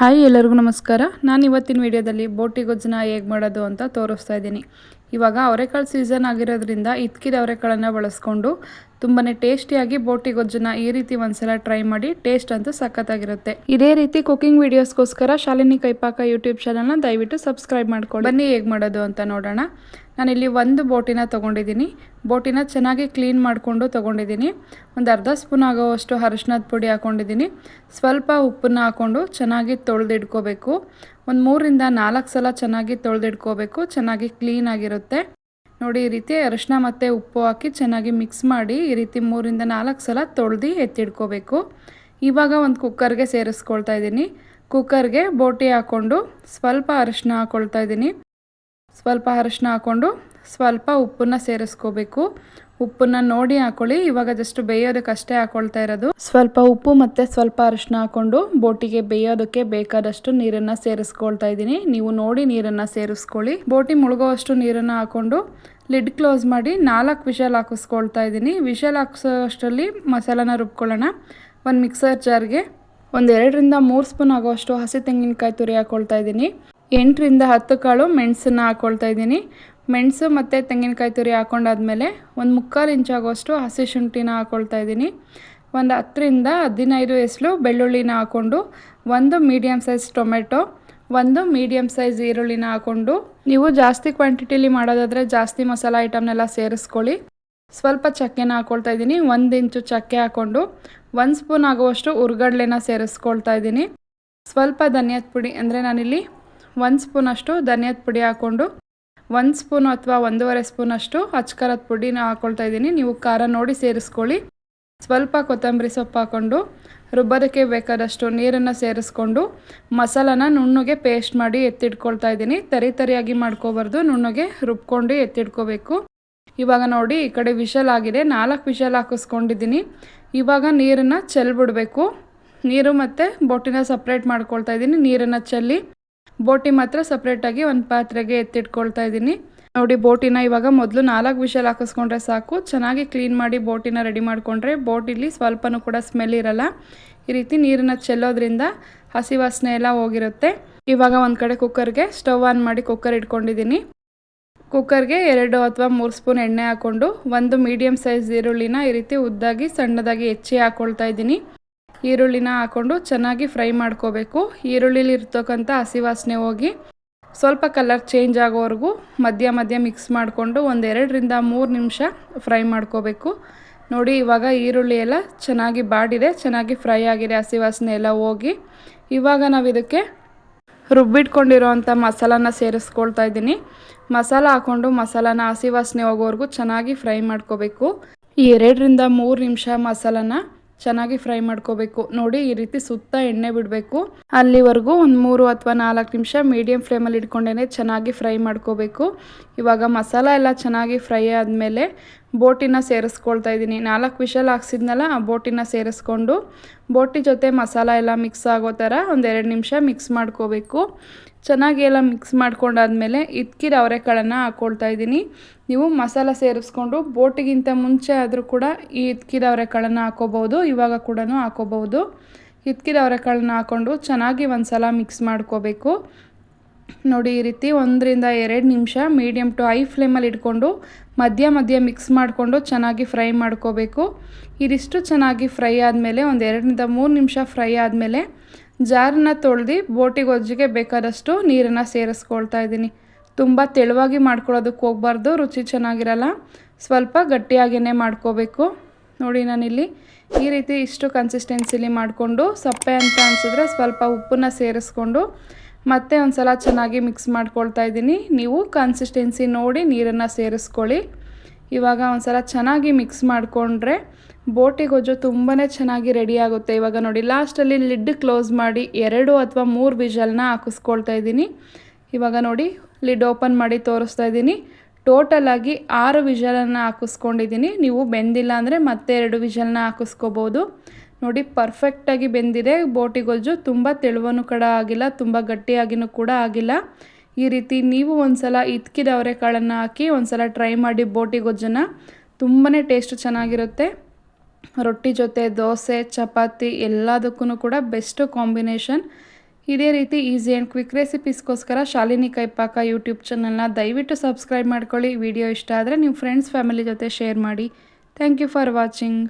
Hi ಎಲ್ಲರಿಗೂ ನಮಸ್ಕಾರ. ನಾನು ಇವತ್ತಿನ ವಿಡಿಯೋದಲ್ಲಿ ಬೋಟಿ ಗೊಜ್ಜನ್ನ ಹೇಗೆ ಮಾಡೋದು ಅಂತ ತೋರಿಸ್ತಾ ಇದ್ದೀನಿ. ಇವಾಗ ಅವರೆಕಾಳು ಸೀಸನ್ ಆಗಿರೋದ್ರಿಂದ ಇದ್ಕಿದ ಅವರೆಕಾಳನ್ನು ಬಳಸ್ಕೊಂಡು ತುಂಬಾ ಟೇಸ್ಟಿಯಾಗಿ ಬೋಟಿ ಗೊಜ್ಜನ್ನ ಈ ರೀತಿ ಒಂದ್ಸಲ ಟ್ರೈ ಮಾಡಿ. ಟೇಸ್ಟ್ ಅಂತೂ ಸಖತ್ತಾಗಿರುತ್ತೆ. ಇದೇ ರೀತಿ ಕುಕಿಂಗ್ ವಿಡಿಯೋಸ್ಗೋಸ್ಕರ ಶಾಲಿನಿ ಕೈಪಾಕ ಯೂಟ್ಯೂಬ್ ಚಾನಲ್ನ ದಯವಿಟ್ಟು ಸಬ್ಸ್ಕ್ರೈಬ್ ಮಾಡ್ಕೊಳ್ಳಿ. ಬನ್ನಿ ಹೇಗೆ ಮಾಡೋದು ಅಂತ ನೋಡೋಣ. ನಾನಿಲ್ಲಿ ಒಂದು ಬೋಟಿನ ತೊಗೊಂಡಿದ್ದೀನಿ. ಬೋಟಿನ ಚೆನ್ನಾಗಿ ಕ್ಲೀನ್ ಮಾಡಿಕೊಂಡು ತೊಗೊಂಡಿದ್ದೀನಿ. ಒಂದು ಅರ್ಧ ಸ್ಪೂನ್ ಆಗೋವಷ್ಟು ಅರಿಶಿನದ ಪುಡಿ ಹಾಕ್ಕೊಂಡಿದ್ದೀನಿ. ಸ್ವಲ್ಪ ಉಪ್ಪನ್ನು ಹಾಕ್ಕೊಂಡು ಚೆನ್ನಾಗಿ ತೊಳೆದಿಡ್ಕೋಬೇಕು. ಒಂದು 3ರಿಂದ 4 ಸಲ ಚೆನ್ನಾಗಿ ತೊಳೆದಿಡ್ಕೋಬೇಕು. ಚೆನ್ನಾಗಿ ಕ್ಲೀನಾಗಿರುತ್ತೆ ನೋಡಿ. ಈ ರೀತಿ ಅರಿಶಿನ ಮತ್ತು ಉಪ್ಪು ಹಾಕಿ ಚೆನ್ನಾಗಿ ಮಿಕ್ಸ್ ಮಾಡಿ ಈ ರೀತಿ 3ರಿಂದ 4 ಸಲ ತೊಳೆದು ಎತ್ತಿಡ್ಕೋಬೇಕು. ಇವಾಗ ಒಂದು ಕುಕ್ಕರ್ಗೆ ಸೇರಿಸ್ಕೊಳ್ತಾ ಇದ್ದೀನಿ. ಕುಕ್ಕರ್ಗೆ ಬೋಟಿ ಹಾಕ್ಕೊಂಡು ಸ್ವಲ್ಪ ಅರಿಶಿನ ಹಾಕ್ಕೊಳ್ತಾ ಇದ್ದೀನಿ. ಸ್ವಲ್ಪ ಅರಿಶಿನ ಹಾಕ್ಕೊಂಡು ಸ್ವಲ್ಪ ಉಪ್ಪನ್ನು ಸೇರಿಸ್ಕೋಬೇಕು. ಉಪ್ಪನ್ನು ನೋಡಿ ಹಾಕೊಳ್ಳಿ. ಇವಾಗ ಜಸ್ಟ್ ಬೇಯೋದಕ್ಕಷ್ಟೇ ಹಾಕ್ಕೊಳ್ತಾ ಇರೋದು. ಸ್ವಲ್ಪ ಉಪ್ಪು ಮತ್ತು ಸ್ವಲ್ಪ ಅರಿಶಿನ ಹಾಕ್ಕೊಂಡು ಬೋಟಿಗೆ ಬೇಯೋದಕ್ಕೆ ಬೇಕಾದಷ್ಟು ನೀರನ್ನು ಸೇರಿಸ್ಕೊಳ್ತಾ ಇದ್ದೀನಿ. ನೀವು ನೋಡಿ ನೀರನ್ನು ಸೇರಿಸ್ಕೊಳ್ಳಿ. ಬೋಟಿ ಮುಳುಗೋವಷ್ಟು ನೀರನ್ನು ಹಾಕ್ಕೊಂಡು ಲಿಡ್ ಕ್ಲೋಸ್ ಮಾಡಿ 4 ವಿಷಲ್ ಹಾಕಿಸ್ಕೊಳ್ತಾ ಇದ್ದೀನಿ. ವಿಷಲ್ ಹಾಕಿಸೋಷ್ಟರಲ್ಲಿ ಮಸಾಲಾನ ರುಬ್ಕೊಳ್ಳೋಣ. ಒಂದು ಮಿಕ್ಸರ್ ಜಾರ್ಗೆ ಒಂದು 2ರಿಂದ 3 ಸ್ಪೂನ್ ಆಗೋಷ್ಟು ಹಸಿ ತೆಂಗಿನಕಾಯಿ ತುರಿ ಹಾಕ್ಕೊಳ್ತಾ ಇದ್ದೀನಿ. 8ರಿಂದ 10 ಕಾಳು ಮೆಣಸನ್ನು ಹಾಕ್ಕೊಳ್ತಾ ಇದ್ದೀನಿ. ಮೆಣಸು ಮತ್ತು ತೆಂಗಿನಕಾಯಿ ತುರಿ ಹಾಕ್ಕೊಂಡಾದ್ಮೇಲೆ ಒಂದು 3/4 ಇಂಚ್ ಆಗೋಷ್ಟು ಹಸಿ ಶುಂಠಿನ ಹಾಕ್ಕೊಳ್ತಾ ಇದ್ದೀನಿ. ಒಂದು 10ರಿಂದ 15 ಎಸಳು ಬೆಳ್ಳುಳ್ಳಿನ ಹಾಕ್ಕೊಂಡು, ಒಂದು ಮೀಡಿಯಮ್ ಸೈಜ್ ಟೊಮೆಟೊ, ಒಂದು ಮೀಡಿಯಮ್ ಸೈಜ್ ಈರುಳ್ಳಿನ ಹಾಕ್ಕೊಂಡು, ನೀವು ಜಾಸ್ತಿ ಕ್ವಾಂಟಿಟಿಲಿ ಮಾಡೋದಾದರೆ ಜಾಸ್ತಿ ಮಸಾಲ ಐಟಮ್ನೆಲ್ಲ ಸೇರಿಸ್ಕೊಳ್ಳಿ. ಸ್ವಲ್ಪ ಚಕ್ಕೆನ ಹಾಕ್ಕೊಳ್ತಾ ಇದ್ದೀನಿ. 1 ಇಂಚು ಚಕ್ಕೆ ಹಾಕ್ಕೊಂಡು 1 ಸ್ಪೂನ್ ಆಗುವಷ್ಟು ಹುರ್ಗಡ್ಲೆನ ಸೇರಿಸ್ಕೊಳ್ತಾ ಇದ್ದೀನಿ. ಸ್ವಲ್ಪ ಧನಿಯಾದ ಪುಡಿ, ಅಂದರೆ ನಾನಿಲ್ಲಿ 1 ಸ್ಪೂನಷ್ಟು ಧನಿಯಾದ ಪುಡಿ ಹಾಕ್ಕೊಂಡು 1 ಸ್ಪೂನು ಅಥವಾ 1.5 ಸ್ಪೂನಷ್ಟು ಅಚ್ಕಾರದ ಪುಡಿನ ಹಾಕ್ಕೊಳ್ತಾ ಇದ್ದೀನಿ. ನೀವು ಖಾರ ನೋಡಿ ಸೇರಿಸ್ಕೊಳ್ಳಿ. ಸ್ವಲ್ಪ ಕೊತ್ತಂಬರಿ ಸೊಪ್ಪು ಹಾಕ್ಕೊಂಡು ರುಬ್ಬೋದಕ್ಕೆ ಬೇಕಾದಷ್ಟು ನೀರನ್ನು ಸೇರಿಸ್ಕೊಂಡು ಮಸಾಲಾನ ನುಣ್ಣಗೆ ಪೇಸ್ಟ್ ಮಾಡಿ ಎತ್ತಿಟ್ಕೊಳ್ತಾ ಇದ್ದೀನಿ. ತರಿಯಾಗಿ ಮಾಡ್ಕೋಬಾರ್ದು, ನುಣ್ಣಗೆ ರುಬ್ಕೊಂಡು ಎತ್ತಿಟ್ಕೋಬೇಕು. ಇವಾಗ ನೋಡಿ ಈ ಕಡೆ ವಿಷಲ್ ಆಗಿದೆ. 4 ವಿಷಲ್ ಹಾಕಿಸ್ಕೊಂಡಿದ್ದೀನಿ. ಇವಾಗ ನೀರನ್ನು ಚೆಲ್ಬಿಡಬೇಕು. ನೀರು ಮತ್ತು ಬೋಟಿನ ಸಪ್ರೇಟ್ ಮಾಡ್ಕೊಳ್ತಾ ಇದ್ದೀನಿ. ನೀರನ್ನು ಚೆಲ್ಲಿ ಬೋಟಿ ಮಾತ್ರ ಸಪ್ರೇಟಾಗಿ ಒಂದು ಪಾತ್ರೆಗೆ ಎತ್ತಿಟ್ಕೊಳ್ತಾ ಇದ್ದೀನಿ. ನೋಡಿ ಬೋಟಿನ ಇವಾಗ ಮೊದಲು 4 ವಿಷಲ್ ಹಾಕಿಸ್ಕೊಂಡ್ರೆ ಸಾಕು. ಚೆನ್ನಾಗಿ ಕ್ಲೀನ್ ಮಾಡಿ ಬೋಟಿನ ರೆಡಿ ಮಾಡಿಕೊಂಡ್ರೆ ಬೋಟಿಲಿ ಸ್ವಲ್ಪನೂ ಕೂಡ ಸ್ಮೆಲ್ ಇರಲ್ಲ. ಈ ರೀತಿ ನೀರನ್ನು ಚೆಲ್ಲೋದ್ರಿಂದ ಹಸಿ ವಾಸನೆ ಎಲ್ಲ ಹೋಗಿರುತ್ತೆ. ಇವಾಗ ಒಂದು ಕಡೆ ಕುಕ್ಕರ್ಗೆ ಸ್ಟವ್ ಆನ್ ಮಾಡಿ ಕುಕ್ಕರ್ ಇಟ್ಕೊಂಡಿದ್ದೀನಿ. ಕುಕ್ಕರ್ಗೆ 2 ಅಥವಾ 3 ಸ್ಪೂನ್ ಎಣ್ಣೆ ಹಾಕ್ಕೊಂಡು ಒಂದು ಮೀಡಿಯಮ್ ಸೈಜ್ ಈರುಳ್ಳಿನ ಈ ರೀತಿ ಉದ್ದಾಗಿ ಸಣ್ಣದಾಗಿ ಹೆಚ್ಚಿ ಹಾಕ್ಕೊಳ್ತಾ ಇದ್ದೀನಿ. ಈರುಳ್ಳಿನ ಹಾಕ್ಕೊಂಡು ಚೆನ್ನಾಗಿ ಫ್ರೈ ಮಾಡ್ಕೋಬೇಕು. ಈರುಳ್ಳಿಲಿ ಇರ್ತಕ್ಕಂಥ ಹಸಿ ವಾಸನೆ ಹೋಗಿ ಸ್ವಲ್ಪ ಕಲರ್ ಚೇಂಜ್ ಆಗೋವರೆಗೂ ಮಧ್ಯ ಮಿಕ್ಸ್ ಮಾಡಿಕೊಂಡು ಒಂದು 2ರಿಂದ 3 ನಿಮಿಷ ಫ್ರೈ ಮಾಡ್ಕೋಬೇಕು. ನೋಡಿ ಇವಾಗ ಈರುಳ್ಳಿ ಎಲ್ಲ ಚೆನ್ನಾಗಿ ಬಾಡಿದೆ, ಚೆನ್ನಾಗಿ ಫ್ರೈ ಆಗಿದೆ, ಹಸಿ ವಾಸನೆ ಎಲ್ಲ ಹೋಗಿ. ಇವಾಗ ನಾವು ಇದಕ್ಕೆ ರುಬ್ಬಿಟ್ಕೊಂಡಿರೋವಂಥ ಮಸಾಲಾನ ಸೇರಿಸ್ಕೊಳ್ತಾ ಇದ್ದೀನಿ. ಮಸಾಲ ಹಾಕ್ಕೊಂಡು ಮಸಾಲಾನ ಹಸಿ ವಾಸನೆ ಹೋಗೋವರೆಗೂ ಚೆನ್ನಾಗಿ ಫ್ರೈ ಮಾಡ್ಕೋಬೇಕು. ಈ 2ರಿಂದ 3 ನಿಮಿಷ ಮಸಾಲಾನ ಚೆನ್ನಾಗಿ ಫ್ರೈ ಮಾಡ್ಕೋಬೇಕು. ನೋಡಿ ಈ ರೀತಿ ಸುತ್ತ ಎಣ್ಣೆ ಬಿಡಬೇಕು. ಅಲ್ಲಿವರೆಗೂ ಒಂದು 3 ಅಥವಾ 4 ನಿಮಿಷ ಮೀಡಿಯಮ್ ಫ್ಲೇಮಲ್ಲಿ ಇಟ್ಕೊಂಡೇ ಚೆನ್ನಾಗಿ ಫ್ರೈ ಮಾಡ್ಕೋಬೇಕು. ಇವಾಗ ಮಸಾಲ ಎಲ್ಲ ಚೆನ್ನಾಗಿ ಫ್ರೈ ಆದಮೇಲೆ ಬೋಟಿನ ಸೇರಿಸ್ಕೊಳ್ತಾ ಇದ್ದೀನಿ. 4 ವಿಷಲ್ ಹಾಕ್ಸಿದ್ನಲ್ಲ, ಆ ಬೋಟಿನ ಸೇರಿಸ್ಕೊಂಡು ಬೋಟಿ ಜೊತೆ ಮಸಾಲ ಎಲ್ಲ ಮಿಕ್ಸ್ ಆಗೋ ಥರ ಒಂದು 2 ನಿಮಿಷ ಮಿಕ್ಸ್ ಮಾಡ್ಕೋಬೇಕು. ಚೆನ್ನಾಗಿ ಎಲ್ಲ ಮಿಕ್ಸ್ ಮಾಡ್ಕೊಂಡಾದ್ಮೇಲೆ ಇದ್ಕಿದ ಅವರೆಕಾಳನ್ನು ಹಾಕ್ಕೊಳ್ತಾ ಇದ್ದೀನಿ. ನೀವು ಮಸಾಲ ಸೇರಿಸ್ಕೊಂಡು ಬೋಟಿಗಿಂತ ಮುಂಚೆ ಆದರೂ ಕೂಡ ಈ ಇದ್ಕಿದ ಅವರೆಕಾಳನ್ನು ಹಾಕೋಬಹುದು, ಇವಾಗ ಕೂಡ ಹಾಕೋಬಹುದು. ಇದ್ಕಿದ ಅವರೆಕಾಳನ್ನ ಹಾಕ್ಕೊಂಡು ಚೆನ್ನಾಗಿ ಒಂದು ಸಲ ಮಿಕ್ಸ್ ಮಾಡ್ಕೋಬೇಕು. ನೋಡಿ ಈ ರೀತಿ 1ರಿಂದ 2 ನಿಮಿಷ ಮೀಡಿಯಮ್ ಟು ಹೈ ಫ್ಲೇಮಲ್ಲಿ ಇಟ್ಕೊಂಡು ಮಧ್ಯ ಮಿಕ್ಸ್ ಮಾಡಿಕೊಂಡು ಚೆನ್ನಾಗಿ ಫ್ರೈ ಮಾಡ್ಕೋಬೇಕು. ಇದಿಷ್ಟು ಚೆನ್ನಾಗಿ ಫ್ರೈ ಆದಮೇಲೆ ಒಂದು 2ರಿಂದ 3 ನಿಮಿಷ ಫ್ರೈ ಆದಮೇಲೆ ಜಾರನ್ನ ತೊಳೆದು ಬೋಟಿ ಗೊಜ್ಜಿಗೆ ಬೇಕಾದಷ್ಟು ನೀರನ್ನು ಸೇರಿಸ್ಕೊಳ್ತಾ ಇದ್ದೀನಿ. ತುಂಬ ತೆಳುವಾಗಿ ಮಾಡ್ಕೊಳ್ಳೋದಕ್ಕೆ ಹೋಗಬಾರ್ದು, ರುಚಿ ಚೆನ್ನಾಗಿರಲ್ಲ. ಸ್ವಲ್ಪ ಗಟ್ಟಿಯಾಗಿಯೇ ಮಾಡ್ಕೋಬೇಕು. ನೋಡಿ ನಾನಿಲ್ಲಿ ಈ ರೀತಿ ಇಷ್ಟು ಕನ್ಸಿಸ್ಟೆನ್ಸಿಲಿ ಮಾಡಿಕೊಂಡು ಸಪ್ಪೆ ಅಂತ ಅನಿಸಿದ್ರೆ ಸ್ವಲ್ಪ ಉಪ್ಪನ್ನು ಸೇರಿಸ್ಕೊಂಡು ಮತ್ತೆ ಒಂದು ಸಲ ಚೆನ್ನಾಗಿ ಮಿಕ್ಸ್ ಮಾಡ್ಕೊಳ್ತಾ ಇದ್ದೀನಿ. ನೀವು ಕನ್ಸಿಸ್ಟೆನ್ಸಿ ನೋಡಿ ನೀರನ್ನು ಸೇರಿಸ್ಕೊಳ್ಳಿ. ಇವಾಗ ಒಂದು ಸಲ ಚೆನ್ನಾಗಿ ಮಿಕ್ಸ್ ಮಾಡಿಕೊಂಡ್ರೆ ಬೋಟಿ ಗೊಜ್ಜು ತುಂಬಾ ಚೆನ್ನಾಗಿ ರೆಡಿ ಆಗುತ್ತೆ. ಇವಾಗ ನೋಡಿ ಲಾಸ್ಟಲ್ಲಿ ಲಿಡ್ ಕ್ಲೋಸ್ ಮಾಡಿ 2 ಅಥವಾ 3 ವಿಷಲ್ನ ಹಾಕಿಸ್ಕೊಳ್ತಾ ಇದ್ದೀನಿ. ಇವಾಗ ನೋಡಿ ಲಿಡ್ ಓಪನ್ ಮಾಡಿ ತೋರಿಸ್ತಾ ಇದ್ದೀನಿ. ಟೋಟಲಾಗಿ 6 ವಿಷಲನ್ನು ಹಾಕಿಸ್ಕೊಂಡಿದ್ದೀನಿ. ನೀವು ಬೆಂದಿಲ್ಲ ಅಂದರೆ ಮತ್ತೆ 2 ವಿಷಲ್ನ ಹಾಕಿಸ್ಕೋಬೋದು. ನೋಡಿ ಪರ್ಫೆಕ್ಟಾಗಿ ಬೆಂದಿದೆ ಬೋಟಿ ಗೊಜ್ಜು. ತುಂಬ ತೆಳುವೂ ಕೂಡ ಆಗಿಲ್ಲ, ತುಂಬ ಗಟ್ಟಿಯಾಗಿಯೂ ಕೂಡ ಆಗಿಲ್ಲ. ಈ ರೀತಿ ನೀವು ಒಂದು ಸಲ ಇದ್ಕಿದ ಅವರೆಕಾಳನ್ನು ಹಾಕಿ ಒಂದು ಸಲ ಟ್ರೈ ಮಾಡಿ ಬೋಟಿ ಗೊಜ್ಜನ್ನು. ತುಂಬಾ ಟೇಸ್ಟ್ ಚೆನ್ನಾಗಿರುತ್ತೆ. ರೊಟ್ಟಿ ಜೊತೆ, ದೋಸೆ, ಚಪಾತಿ ಎಲ್ಲದಕ್ಕೂ ಕೂಡ ಬೆಸ್ಟ್ ಕಾಂಬಿನೇಷನ್. ಇದೇ ರೀತಿ ಈಸಿ ಆ್ಯಂಡ್ ಕ್ವಿಕ್ ರೆಸಿಪೀಸ್ಗೋಸ್ಕರ ಶಾಲಿನಿ ಕೈಪಾಕ ಯೂಟ್ಯೂಬ್ ಚಾನಲ್ನ ದಯವಿಟ್ಟು ಸಬ್ಸ್ಕ್ರೈಬ್ ಮಾಡ್ಕೊಳ್ಳಿ. ವಿಡಿಯೋ ಇಷ್ಟ ಆದರೆ ನಿಮ್ಮ ಫ್ರೆಂಡ್ಸ್ ಫ್ಯಾಮಿಲಿ ಜೊತೆ ಶೇರ್ ಮಾಡಿ. Thank you for watching.